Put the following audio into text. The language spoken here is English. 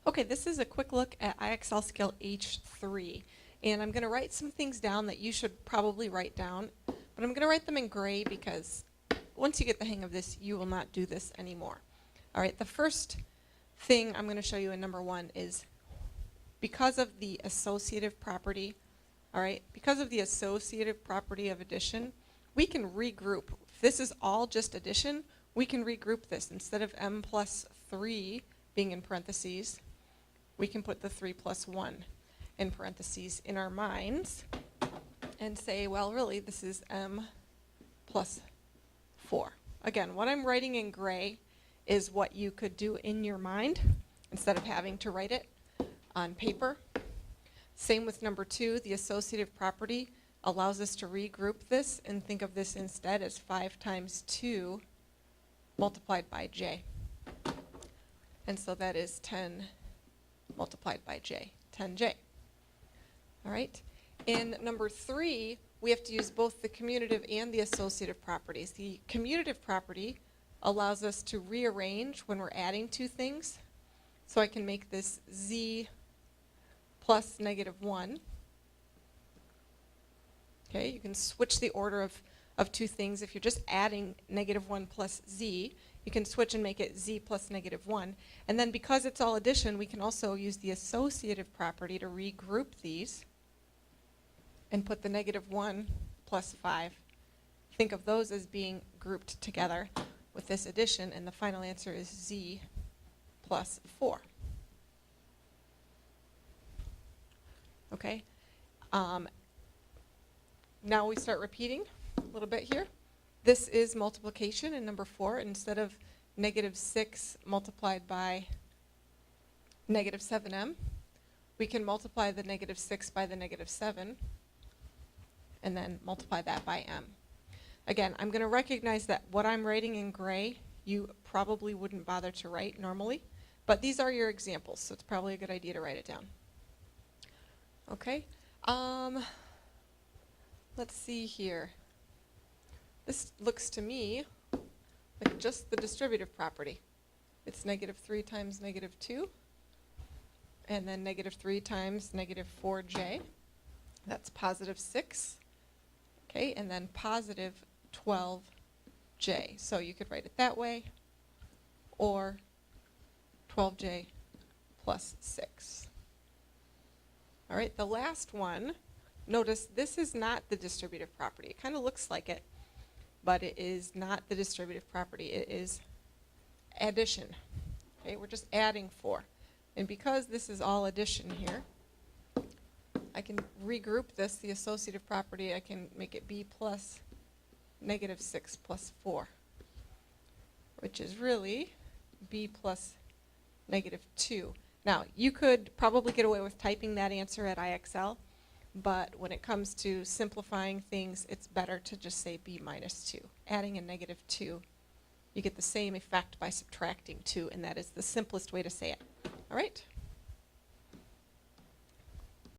Okay, this is a quick look at IXL Skill H3. And I'm going to write some things down that you should probably write down. But I'm going to write them in gray because once you get the hang of this, you will not do this anymore. All right, the first thing I'm going to show you in number 1 is because of the associative property, all right, because of the associative property of addition, we can regroup. If this is all just addition, we can regroup this. Instead of m plus 3 being in parentheses, we can put the 3 plus 1 in parentheses in our minds and say, well, really, this is m plus 4. Again, what I'm writing in gray is what you could do in your mind instead of having to write it on paper. Same with number 2, the associative property allows us to regroup this and think of this instead as 5 times 2 multiplied by j. And so that is 10 multiplied by j, 10j. All right. In number 3, we have to use both the commutative and the associative properties. The commutative property allows us to rearrange when we're adding two things. So I can make this z plus negative 1. Okay, you can switch the order of two things. If you're just adding negative 1 plus z, you can switch and make it z plus negative 1. And then because it's all addition, we can also use the associative property to regroup these and put the negative 1 plus 5. Think of those as being grouped together with this addition, and the final answer is z plus 4. Okay. Now we start repeating a little bit here. This is multiplication in number 4. Instead of negative 6 multiplied by negative 7m, we can multiply the negative 6 by the negative 7 and then multiply that by m. Again, I'm going to recognize that what I'm writing in gray, you probably wouldn't bother to write normally, but these are your examples, so it's probably a good idea to write it down. Okay. Let's see here. This looks to me like just the distributive property. It's negative 3 times negative 2, and then negative 3 times negative 4j. That's positive 6. Okay, and then positive 12j. So you could write it that way, or 12j plus 6. All right, the last one, notice this is not the distributive property. It kind of looks like it, but it is not the distributive property. It is addition. Okay, we're just adding 4. And because this is all addition here, I can regroup this, the associative property. I can make it b plus negative 6 plus 4, which is really b plus negative 2. Now, you could probably get away with typing that answer at IXL, but when it comes to simplifying things, it's better to just say b minus 2. Adding a negative 2, you get the same effect by subtracting 2, and that is the simplest way to say it. All right?